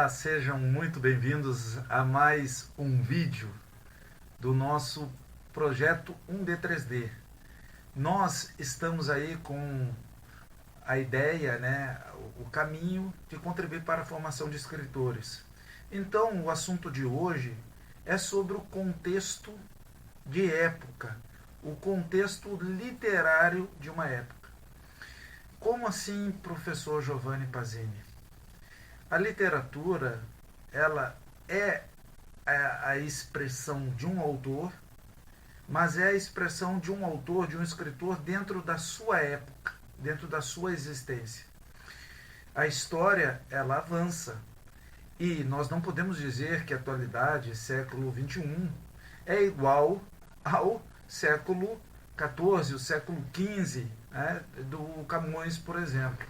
Olá, sejam muito bem-vindos a mais um vídeo do nosso projeto 1D3D. Nós estamos aí com a ideia, o caminho de contribuir para a formação de escritores. Então, o assunto de hoje é sobre o contexto de época, o contexto literário de uma época. Como assim, professor Giovanni Pazini? A literatura, ela é a expressão de um autor, mas é a expressão de um autor, de um escritor dentro da sua época, dentro da sua existência. A história, ela avança. E nós não podemos dizer que a atualidade, século XXI, é igual ao século XIV, o século XV, do Camões, por exemplo.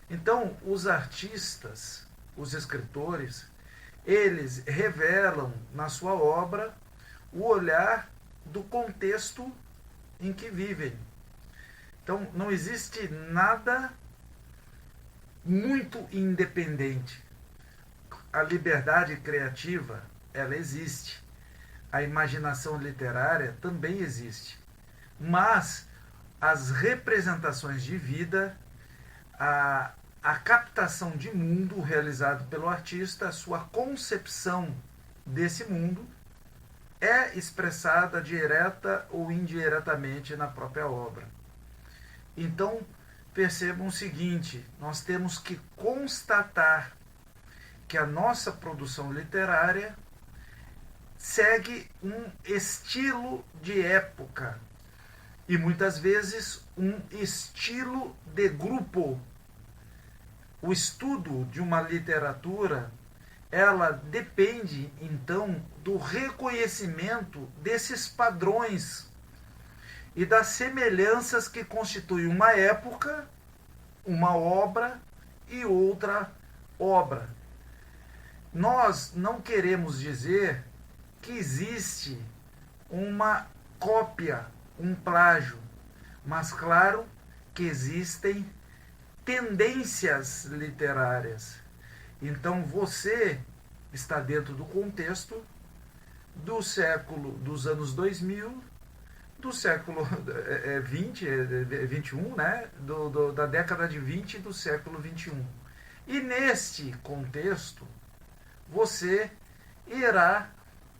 Então, os artistas, os escritores, eles revelam na sua obra o olhar do contexto em que vivem. Então, não existe nada muito independente. A liberdade criativa, ela existe. A imaginação literária também existe. Mas as representações de vida, a captação de mundo realizado pelo artista, a sua concepção desse mundo, é expressada direta ou indiretamente na própria obra. Então, percebam o seguinte: nós temos que constatar que a nossa produção literária segue um estilo de época e muitas vezes um estilo de grupo. O estudo de uma literatura, ela depende, então, do reconhecimento desses padrões e das semelhanças que constituem uma época, uma obra e outra obra. Nós não queremos dizer que existe uma cópia, um plágio, mas claro que existem tendências literárias. Então você está dentro do contexto do século, dos anos 2000, do século 20, 21, da década de 20 do século 21. E neste contexto, você irá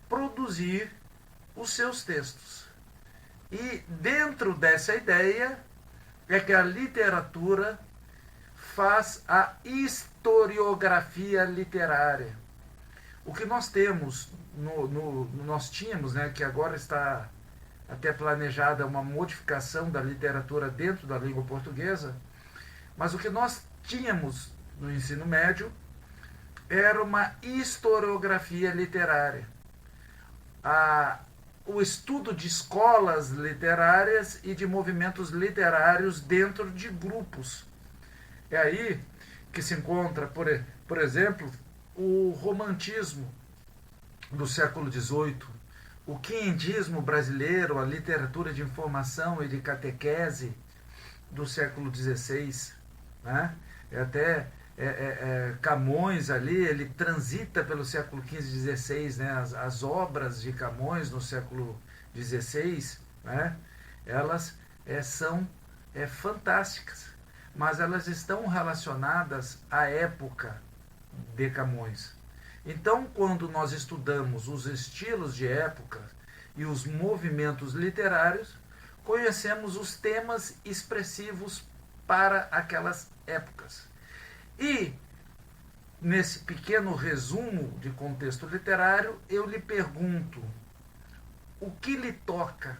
produzir os seus textos. E dentro dessa ideia é que a literatura faz a historiografia literária. O que nós temos, nós tínhamos, que agora está até planejada uma modificação da literatura dentro da língua portuguesa, mas o que nós tínhamos no ensino médio era uma historiografia literária. O estudo de escolas literárias e de movimentos literários dentro de grupos. É aí que se encontra, por exemplo, o romantismo do século XVIII, o quinhentismo brasileiro, a literatura de informação e de catequese do século XVI. Camões ali, ele transita pelo século XV e XVI, as obras de Camões no século XVI, elas são fantásticas, mas elas estão relacionadas à época de Camões. Então, quando nós estudamos os estilos de época e os movimentos literários, conhecemos os temas expressivos para aquelas épocas. E, nesse pequeno resumo de contexto literário, eu lhe pergunto: o que lhe toca?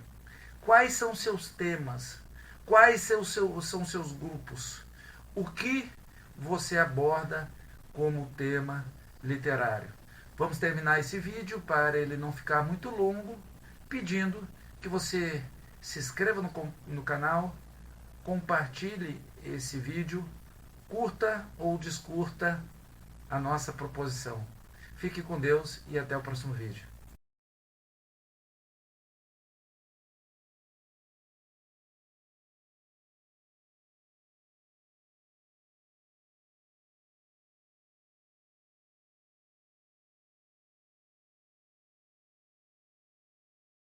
Quais são seus temas? Quais são seus grupos? O que você aborda como tema literário? Vamos terminar esse vídeo, para ele não ficar muito longo, pedindo que você se inscreva no canal, compartilhe esse vídeo, curta ou descurta a nossa proposição. Fique com Deus e até o próximo vídeo.